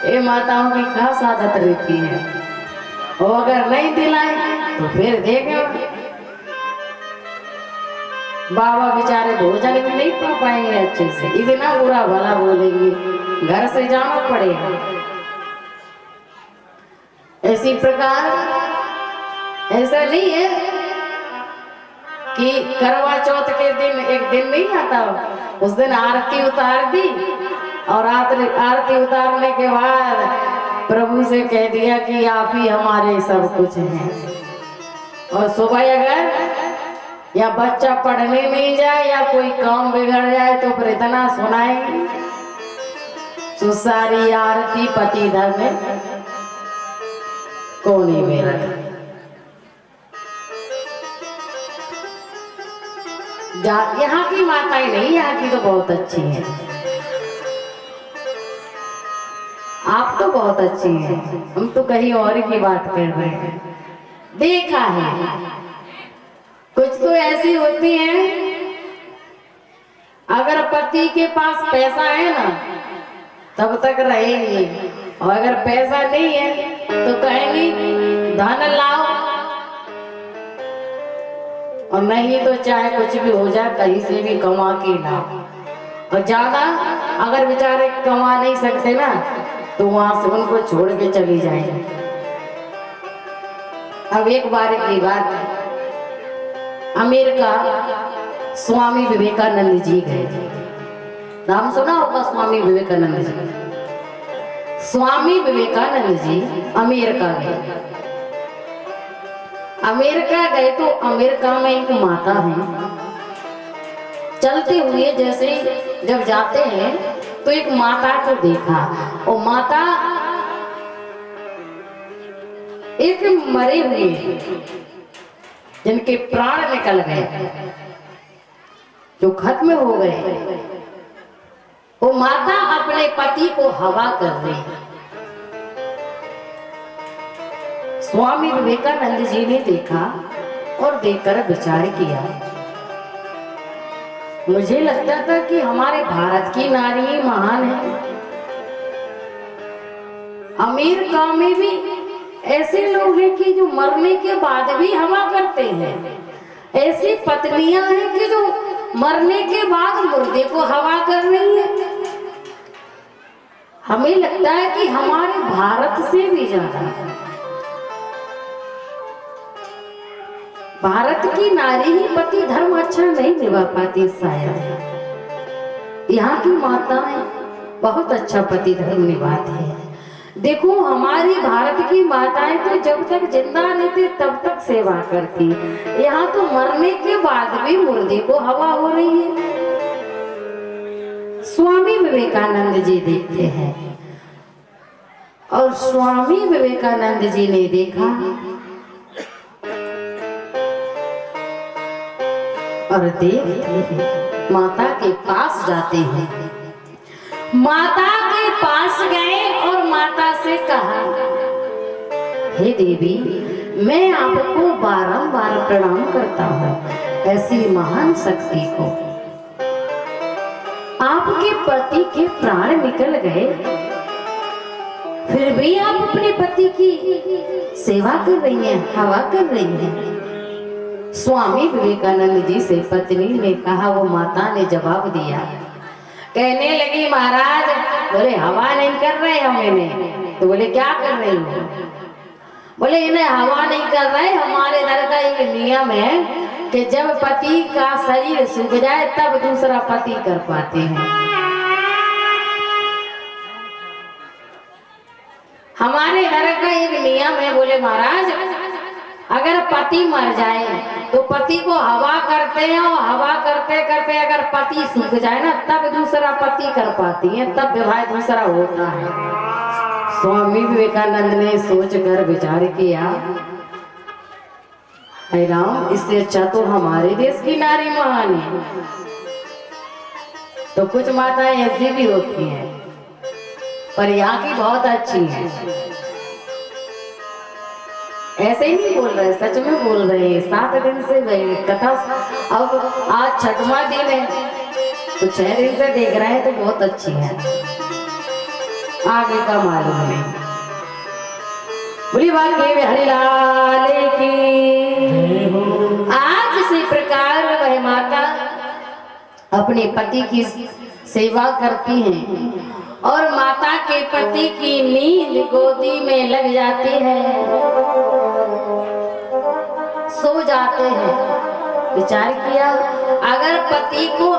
ये माताओं की खास आदत रहती है, और अगर नहीं दिलाए तो फिर देखे बाबा बेचारे भोजन भी नहीं पा पाएंगे अच्छे से, इतना बुरा भला बोलेंगे, घर से जाना पड़ेगा। इसी प्रकार ऐसा नहीं है कि करवा चौथ के दिन एक दिन नहीं आता, उस दिन आरती उतार दी और आरती उतारने के बाद प्रभु से कह दिया कि आप ही हमारे सब कुछ हैं। और सुबह अगर या बच्चा पढ़ने नहीं जाए या कोई काम बिगड़ जाए तो फिर इतना सुनाएंगे, सुसारी आरती पति धर्म कौन ही मेरा। यहाँ की माताएं नहीं, यहाँ की तो बहुत अच्छी है। आप तो बहुत अच्छी हैं, हम तो कहीं और की बात कर रहे हैं। देखा है कुछ तो ऐसी होती हैं, अगर पति के पास पैसा है ना तब तक रहेंगी, और अगर पैसा नहीं है तो कहेंगी धन लाओ, और नहीं तो चाहे कुछ भी हो जाए कहीं से भी कमा के लाओ। और ज्यादा अगर बेचारे कमा नहीं सकते ना तो वहां से उनको छोड़ के चली जाएगी। अब एक बार की बात, अमेरिका स्वामी विवेकानंद जी गए। नाम सुना होगा स्वामी विवेकानंद जी। स्वामी विवेकानंद जी अमेरिका गए। अमेरिका गए तो अमेरिका में एक माता है, चलते हुए जैसे जब जाते हैं तो एक माता को देखा, और माता एक मरे हुए जिनके प्राण निकल गए, जो खत्म हो गए, वो माता अपने पति को हवा कर रही। स्वामी विवेकानंद जी ने देखा और देखकर विचार किया। मुझे लगता था कि हमारे भारत की नारी महान है, अमेरिका में भी ऐसे लोग हैं कि जो मरने के बाद भी हवा करते हैं, ऐसी पत्नियां हैं कि जो मरने के बाद मुर्दे को हवा कर रही है। हमें लगता है कि हमारे भारत से भी ज्यादा भारत की नारी ही पति धर्म अच्छा नहीं निभा पाती शायद। यहाँ की माताएं बहुत अच्छा पति धर्म निभाती है। देखो हमारी भारत की माताएं तो जब तक जिंदा रहती तब तक सेवा करती, यहाँ तो मरने के बाद भी मुर्दे को हवा हो रही है। स्वामी विवेकानंद जी देखते हैं, और स्वामी विवेकानंद जी ने देखा और देखते माता के पास जाते हैं। माता के पास गए और माता से कहा, हे देवी, मैं आपको बारंबार प्रणाम करता हूँ, ऐसी महान शक्ति को। आपके पति के प्राण निकल गए, फिर भी आप अपने पति की सेवा कर रही हैं, हवा कर रही हैं। स्वामी विवेकानंद जी से पत्नी ने कहा, वो माता ने जवाब दिया, कहने लगी, महाराज, बोले हवा नहीं कर रहे हम इन्हें। तो बोले क्या कर रही हो? बोले इन्हें हवा नहीं कर रहे, हमारे घर का एक नियम है कि जब पति का शरीर सूख जाए तब दूसरा पति कर पाते हैं। हमारे घर का एक नियम है, बोले महाराज, अगर पति मर जाए तो पति को हवा करते हैं, और हवा करते करते अगर पति सूख जाए ना तब दूसरा पति कर पाती है, तब विवाह दूसरा होता है। स्वामी विवेकानंद ने सोच कर विचार किया, हे राम, इससे अच्छा तो हमारे देश की नारी महान है। तो कुछ माताएं ऐसी भी होती हैं, पर यहाँ की बहुत अच्छी है। ऐसे ही नहीं बोल रहे, सच में बोल रहे हैं। 7 दिन से कथा, अब आज 6वां दिन है तो 6 दिन से देख रहे हैं तो बहुत अच्छी है। आगे का मालूम नहीं। बोली बाकी में हरिलाल की। आज इसी प्रकार वह माता अपने पति की सेवा करती हैं और माता के पति की नींद गोदी में लग जाती है, सो जाते हैं। विचार किया, अगर पति को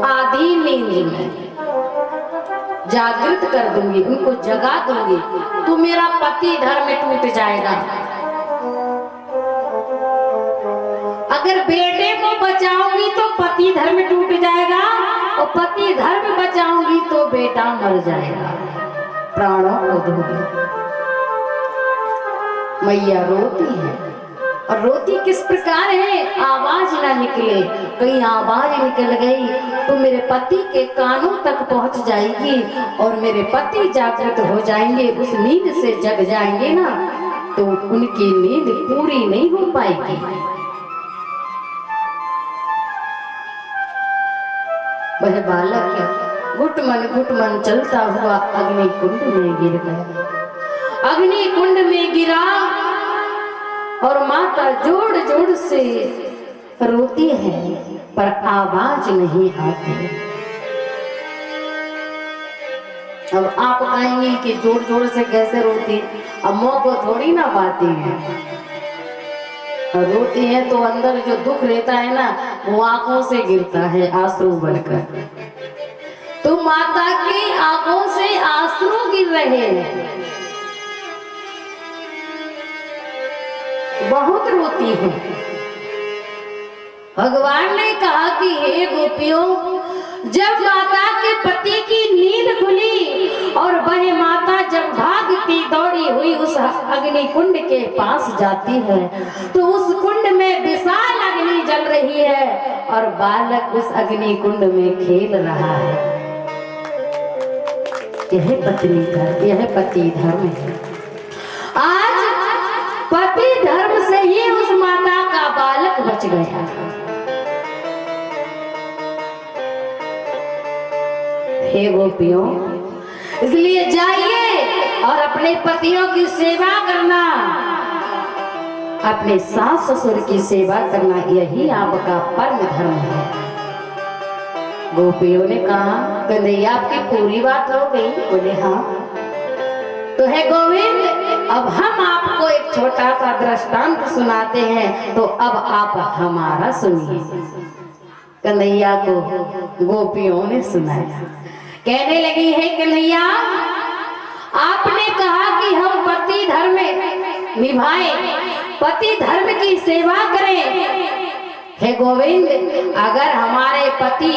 आधी नींद में जागृत कर दूंगी, उनको जगा दूंगी, तो मेरा पति धर्म टूट जाएगा। अगर बेटे को बचाऊंगी तो पति धर्म टूट जाएगा, और पति धर्म बचाऊंगी तो बेटा मर जाएगा, प्राणों को दूंगी। मैया रोती है, और रोती किस प्रकार है, आवाज ना निकले, कहीं आवाज निकल गई तो मेरे पति के कानों तक पहुंच जाएगी और मेरे पति जागृत हो जाएंगे, उस नींद से जग जाएंगे ना, तो उनकी नींद पूरी नहीं हो पाएगी। वह बालक घुटमन चलता हुआ अग्नि कुंड में गिर गया। अग्नि कुंड में गिरा और माता जोड़ जोड़ से रोती है, पर आवाज नहीं आती। अब आप कहेंगे कि जोड़ जोड़ से कैसे रोती, अब मुंह को थोड़ी ना पाती है, और रोती है तो अंदर जो दुख रहता है ना, वो आंखों से गिरता है आंसू बनकर। तो माता की आंखों से आंसू गिर रहे हैं, बहुत रोती है। भगवान ने कहा कि हे गोपियों, जब माता के पति की नींद खुली और वह माता जब भागती दौड़ी हुई उस अग्नि कुंड के पास जाती है, तो उस कुंड में विशाल अग्नि जल रही है और बालक उस अग्नि कुंड में खेल रहा है। यह पत्नी धर्म, यह पति धर्म है। आज पति धर्म से ही उस माता का बालक बच गया। हे गोपियों, इसलिए जाइए और अपने पतियों की सेवा करना, अपने सास ससुर की सेवा करना, यही आपका परम धर्म है। गोपियों ने कहा, कन्हैया आपकी पूरी बात हो गई? बोले हाँ। तो है गोविंद, अब हम आपको एक छोटा सा दृष्टांत सुनाते हैं, तो अब आप हमारा सुनिए। कन्हैया को गोपियों ने सुनाया, कहने लगी है कन्हैया, आपने कहा कि हम पति धर्म निभाएं, पति धर्म की सेवा करें। हे गोविंद, अगर हमारे पति,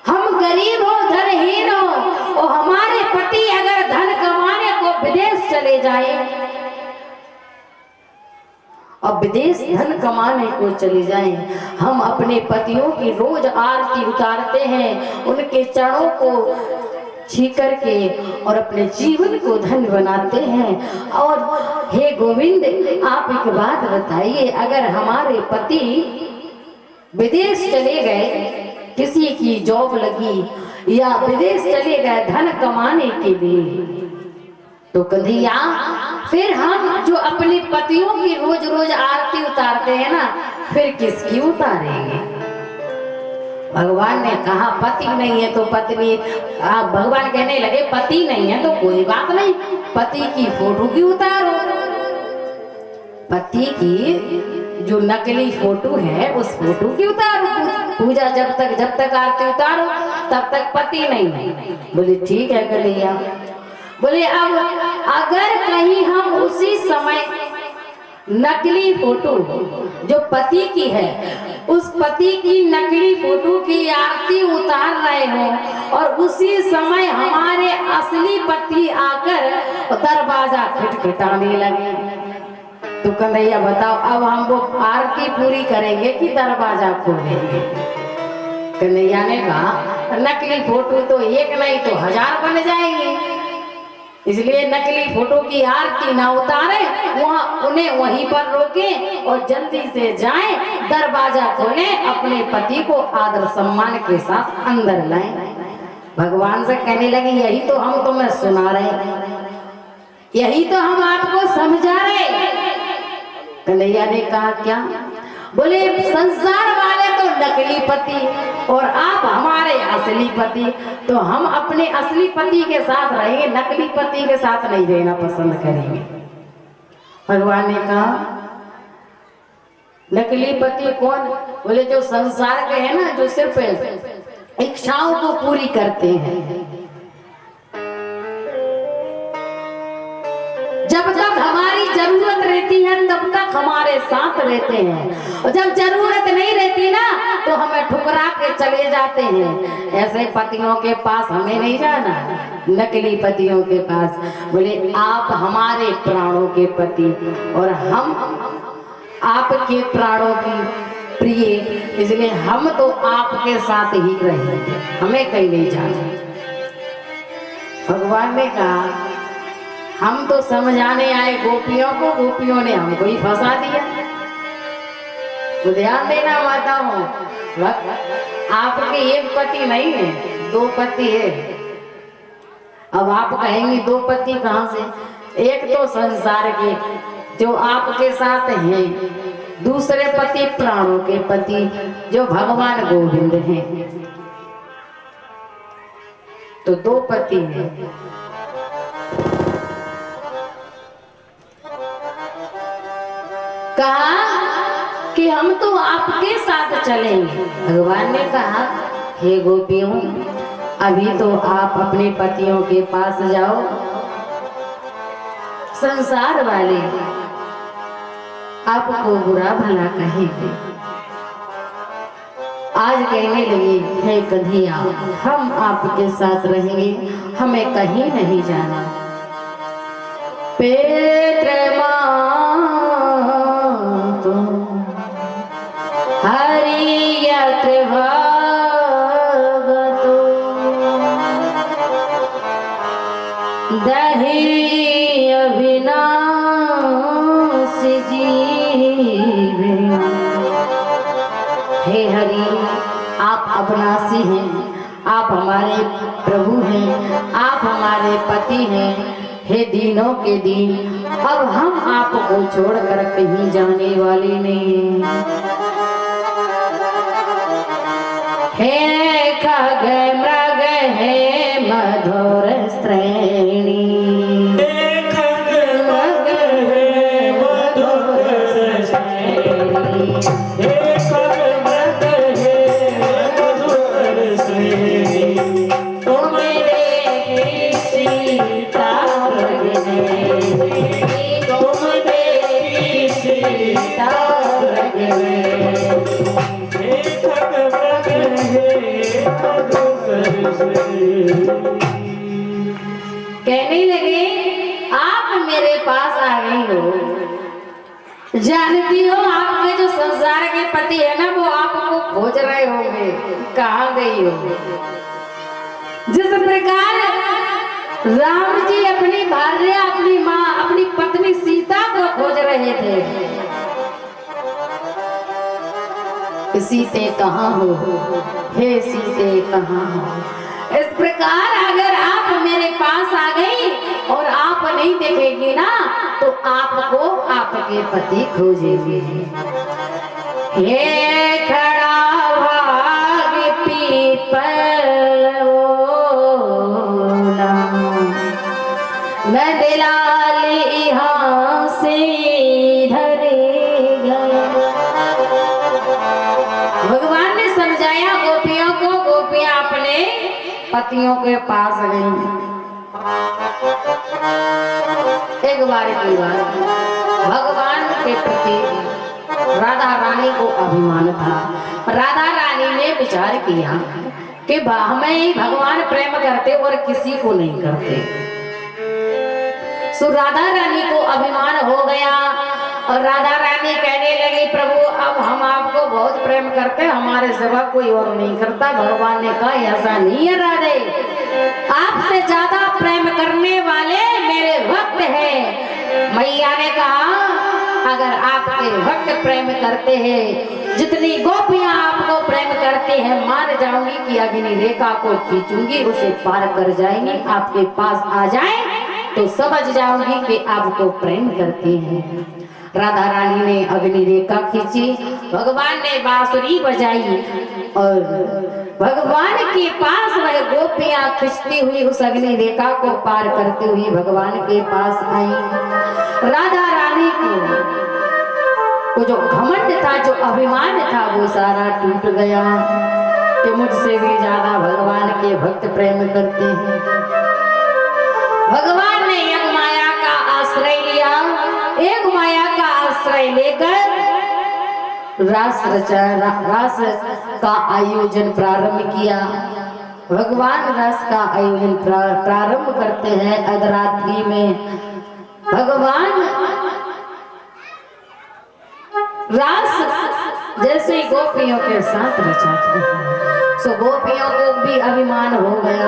हम गरीब हो धनहीन हो, और हमारे पति अगर धन कमाने को विदेश चले जाए, और विदेश धन कमाने को चले जाएं, हम अपने पतियों की रोज आरती उतारते हैं, उनके चरणों को छी करके और अपने जीवन को धन्य बनाते हैं। और हे गोविंद, आप एक बात बताइए, अगर हमारे पति विदेश चले गए, किसी की जॉब लगी या विदेश चले गए धन कमाने के लिए, तो कन्हैया फिर हम जो अपने पतियों की रोज रोज आरती उतारते हैं ना, फिर किसकी उतारेंगे? भगवान ने कहा पति नहीं है तो पत्नी, भगवान कहने लगे पति नहीं है तो कोई बात नहीं, पति की फोटो की उतारो। पति की जो नकली फोटो है उस फोटो की उतारो, पूजा जब तक आरती उतारो तब तक पति नहीं है। बोले ठीक है कन्हैया। बोले अब अगर कहीं हम उसी समय नकली फोटो जो पति की है, उस पति की नकली फोटो की आरती उतार रहे हो और उसी समय हमारे असली पति आकर दरवाजा खटखटाने लगे, तो कन्हैया बताओ अब हम वो आरती पूरी करेंगे कि दरवाजा खोलेंगे? कन्हैया ने कहा नकली फोटो तो एक नहीं तो 1000 बन जाएंगे, इसलिए नकली फोटो की आरती ना उतारे, उन्हें वहीं पर रोके और जल्दी से जाएं, दरवाजा खोलें, अपने पति को आदर सम्मान के साथ अंदर लाएं। भगवान से कहने लगी यही तो हम तुम्हें सुना रहे, यही तो हम आपको समझा रहे। कन्हैया ने कहा क्या? बोले संसार वाले तो नकली पति और आप हमारे असली पति, तो हम अपने असली पति के साथ रहेंगे, नकली पति के साथ नहीं रहना पसंद करेंगे। भगवान ने कहा नकली पति कौन? बोले जो संसार के है ना, जो सिर्फ इच्छाओं को पूरी करते हैं, जब जब हमारी जरूरत रहती है तब तक हमारे साथ रहते हैं, और जब जरूरत नहीं रहती ना तो हमें ठुकरा के चले जाते हैं। ऐसे पतियों के पास हमें नहीं जाना, नकली पतियों के पास। बोले आप हमारे प्राणों के पति और हम आपके प्राणों की प्रिय, इसलिए हम तो आपके साथ ही रहेंगे, हमें कहीं नहीं जाना। भगवान ने कहा हम तो समझाने आए गोपियों को, गोपियों ने हमको ही फंसा दिया। तो ध्यान देना माताओं, आपके एक पति नहीं है, दो पति है। अब आप कहेंगे दो पति कहाँ से? एक तो संसार के जो आपके साथ हैं, दूसरे पति प्राणों के पति जो भगवान गोविंद हैं, तो दो पति हैं। कहा कि हम तो आपके साथ चलेंगे। भगवान ने कहा हे गोपियों, अभी तो आप अपने पतियों के पास जाओ, संसार वाले आपको बुरा भला कहेंगे। आज कहने लगे हे कन्हैया, हम आपके साथ रहेंगे, हमें कहीं नहीं जाना। हरियत भगतो दहि अविनाश जीवे। हे हरि, आप अविनाशी हैं, आप हमारे प्रभु हैं, आप हमारे पति हैं। हे दीनों के दीन, अब हम आपको छोड़कर कहीं जाने वाले नहीं। हे खग मृग हे मधुर श्रेणी, हे खग मृग हे मधुर श्रेणी, हे खग मृग हे मधुर श्रेणी, तुम मेरे सीता रगने, तुम मेरी सीता रगने। कहने लगे आप मेरे पास आ गई हो, जानती हो आपके जो संसार के पति है ना, वो आपको खोज रहे होंगे, कहाँ गई हो। जिस प्रकार राम जी अपनी भार्या, अपनी माँ, अपनी पत्नी सीता को खोज रहे थे, सीते कहाँ हो, हे सीते कहाँ हो। इस प्रकार अगर आप मेरे पास आ गई और आप नहीं देखेंगे ना, तो आपको आपके पति खोजेंगे। हे खड़ा भाग पीपल मैं दिलाली यहाँ से धरे गया। भगवान ने समझाया गोपियों को, गोपियां अपने पतियों के पास गई। एक बार की बात, भगवान के प्रति राधा रानी को अभिमान था। राधा रानी ने विचार किया कि हमें ही भगवान प्रेम करते और किसी को नहीं करते। सो राधा रानी को अभिमान हो गया और राधा रानी कहने लगी प्रभु अब हम आपको बहुत प्रेम करते, हमारे सिवा कोई और नहीं करता। भगवान ने कहा ऐसा नहीं है राधे, आपसे ज्यादा प्रेम करने वाले मेरे भक्त हैं। मैया ने कहा अगर आप आपके भक्त प्रेम करते हैं, जितनी गोपियां आपको प्रेम करती हैं, मान जाऊंगी कि अग्नि रेखा को खींचूंगी, उसे पार कर जाएंगी, आपके पास आ जाए तो समझ जाऊंगी कि आपको प्रेम करती हैं। राधा रानी ने अग्नि रेखा खींची, भगवान ने बांसुरी बजाई और भगवान के पास वह गोपियां खींचती हुई उस अग्नि रेखा को पार करती हुई भगवान के पास आई। राधा रानी को जो घमंड था, जो अभिमान था, वो सारा टूट गया कि मुझसे भी ज्यादा भगवान के भक्त प्रेम करते हैं। भगवान ने एक माया का आश्रय लिया, एक माया का आश्रय लेकर रास का आयोजन प्रारंभ किया। भगवान रस का आयोजन प्रारंभ करते हैं अर्धरात्रि में। भगवान रास जैसे गोपियों के साथ रचाते हैं, सो गोपियों को भी अभिमान हो गया,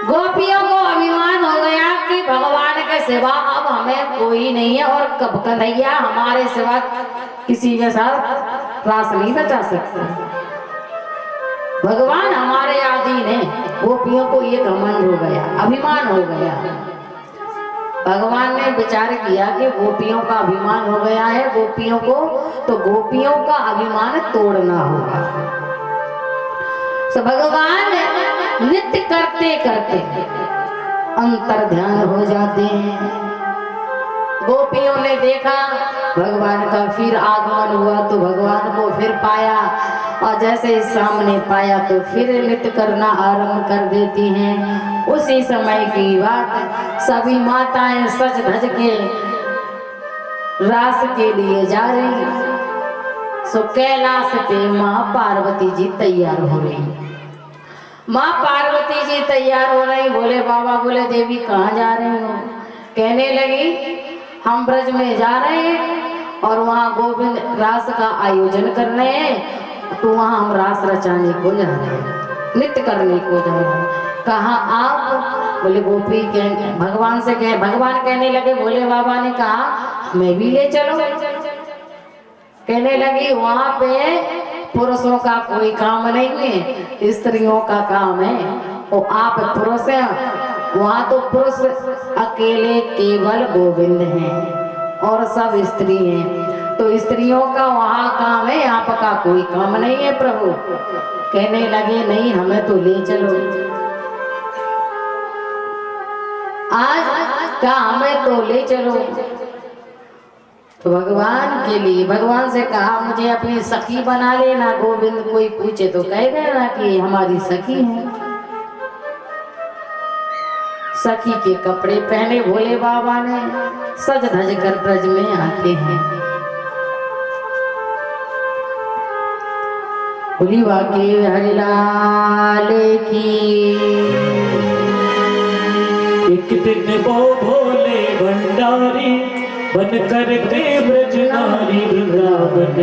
गोपियों को अभिमान हो गया कि भगवान के सिवा अब हमें कोई नहीं है और कब कन्हैया हमारे सिवा किसी के साथ रास नहीं रचा सकता, भगवान हमारे अधीन है। गोपियों को ये घमंड हो गया, अभिमान हो गया। भगवान ने विचार किया कि गोपियों का अभिमान हो गया है गोपियों को, तो गोपियों का अभिमान तोड़ना होगा। तो भगवान नृत्य करते करते अंतर ध्यान हो जाते हैं। गोपियों ने देखा भगवान का फिर आगमन हुआ तो भगवान को फिर पाया, और जैसे सामने पाया तो फिर नृत्य करना आरंभ कर देती हैं। उसी समय की बात, सभी माताएं सज धज के रास के लिए जा रही। सो कैलाश पे माँ पार्वती जी तैयार हो रही। माँ पार्वती जी तैयार हो रही। बोले बाबा, बोले देवी कहाँ जा रहे हो? कहने लगी हम ब्रज में जा रहे हैं और वहाँ गोविंद रास का आयोजन कर रहे हैं, तो वहाँ हम रास रचाने को जा रहे हैं, नृत्य करने को जा रहे हैं। कहाँ आप? बोले गोपी भगवान से कहे, भगवान कहने लगे, भोले बाबा ने कहा मैं भी ले चलो। कहने लगी वहाँ पे पुरुषों का कोई काम नहीं है, स्त्रियों का काम है। और आप पुरुष हैं, वहाँ तो पुरुष अकेले केवल गोविंद हैं और सब स्त्री हैं, तो स्त्रियों का वहाँ काम है, आपका कोई काम नहीं है प्रभु। कहने लगे नहीं, हमें तो ले चलो। आज का हमें तो ले चलो। तो भगवान के लिए भगवान से कहा मुझे अपनी सखी बना लेना। गोविंद कोई पूछे तो कह देना कि हमारी सखी है। सखी के कपड़े पहने भोले बाबा ने, सज धज कर ब्रज में आते हैं। भोलिबा के हरिलाल की। एक दिन वो भोले भंडारी बन कर के ब्रज नारी वृंदावन